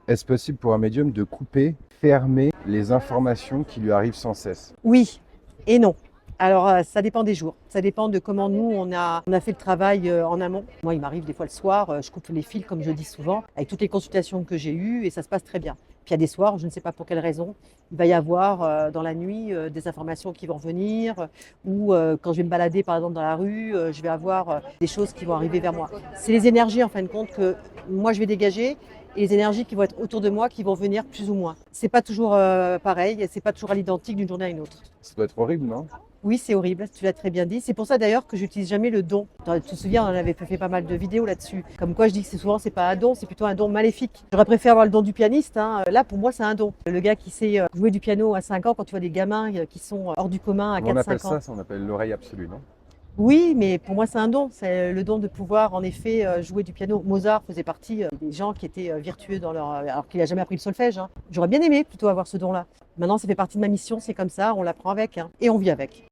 Est-ce possible pour un médium de couper, fermer les informations qui lui arrivent sans cesse? Oui et non. Alors, ça dépend des jours. Ça dépend de comment nous, on a fait le travail en amont. Moi, il m'arrive des fois le soir, je coupe les fils, comme je dis souvent, avec toutes les consultations que j'ai eues et ça se passe très bien. Puis il y a des soirs, je ne sais pas pour quelle raison, il va y avoir dans la nuit des informations qui vont venir ou quand je vais me balader, par exemple, dans la rue, je vais avoir des choses qui vont arriver vers moi. C'est les énergies, en fin de compte, que moi, je vais dégager et les énergies qui vont être autour de moi qui vont venir plus ou moins. C'est pas toujours pareil, et c'est pas toujours à l'identique d'une journée à une autre. Ça doit être horrible, non? Oui, c'est horrible, tu l'as très bien dit. C'est pour ça d'ailleurs que j'utilise jamais le don. Tu te souviens, on avait fait pas mal de vidéos là-dessus. Comme quoi je dis que c'est pas un don, c'est plutôt un don maléfique. J'aurais préféré avoir le don du pianiste, hein. Là, pour moi, c'est un don. Le gars qui sait jouer du piano à 5 ans, quand tu vois des gamins qui sont hors du commun à On appelle 4-5 ans. ça on appelle l'oreille absolue, non? Oui, mais pour moi, c'est un don. C'est le don de pouvoir, en effet, jouer du piano. Mozart faisait partie des gens qui étaient vertueux dans leur... alors qu'il n'a jamais appris le solfège, hein. J'aurais bien aimé plutôt avoir ce don-là. Maintenant, ça fait partie de ma mission, c'est comme ça, on l'apprend avec, hein, et on vit avec.